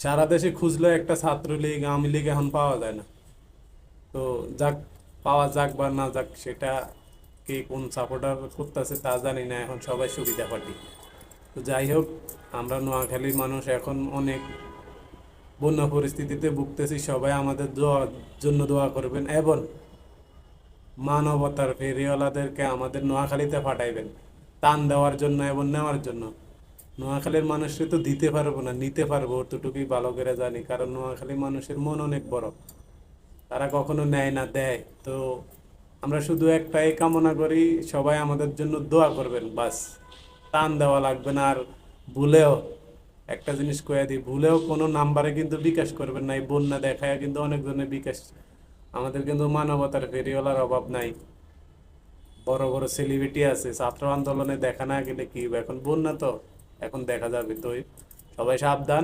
সারা দেশে খুঁজলেও একটা ছাত্রলীগ আওয়ামী লীগ এখন পাওয়া যায় না। তো যাক, পাওয়া যাক বা না যাক সেটা কে কোন সাপোর্টার করতেছে তা জানি না, এখন সবাই সুবিধা পাটি। তো যাই হোক, আমরা নোয়াখালীর মানুষ এখন অনেক বন্যা পরিস্থিতিতে ভুগতেছি, সবাই আমাদের জন্য দোয়া করবেন এবং মানবতার ফেরিওয়ালাদেরকে আমাদের নোয়াখালীতে পাঠাইবেন টান দেওয়ার জন্য এবং নেওয়ার জন্য। নোয়াখালীর মানুষকে তো দিতে পারবো না, নিতে পারবো অতটুকুই ভালো করে জানি, কারণ নোয়াখালীর মানুষের মন অনেক বড়, তারা কখনো নেয় না, দেয়। তো আমরা শুধু একটাই কামনা করি, সবাই আমাদের জন্য দোয়া করবেন বাস। টান দেওয়া লাগবে না। আর ভুলেও একটা জিনিস কয়ে দিই, ভুলেও কোনো নাম্বারে কিন্তু বিকাশ করবেন না। এই বন্যা দেখায় কিন্তু অনেকজনের বিকাশ, আমাদের কিন্তু মানবতার ফেরিওয়ালার অভাব নাই। বড় বড় সেলিব্রিটি আছে, ছাত্র আন্দোলনে দেখা না গেলে কি হবে? এখন বন্যা তো এখন দেখা যাবে। তো সবাই সাবধান।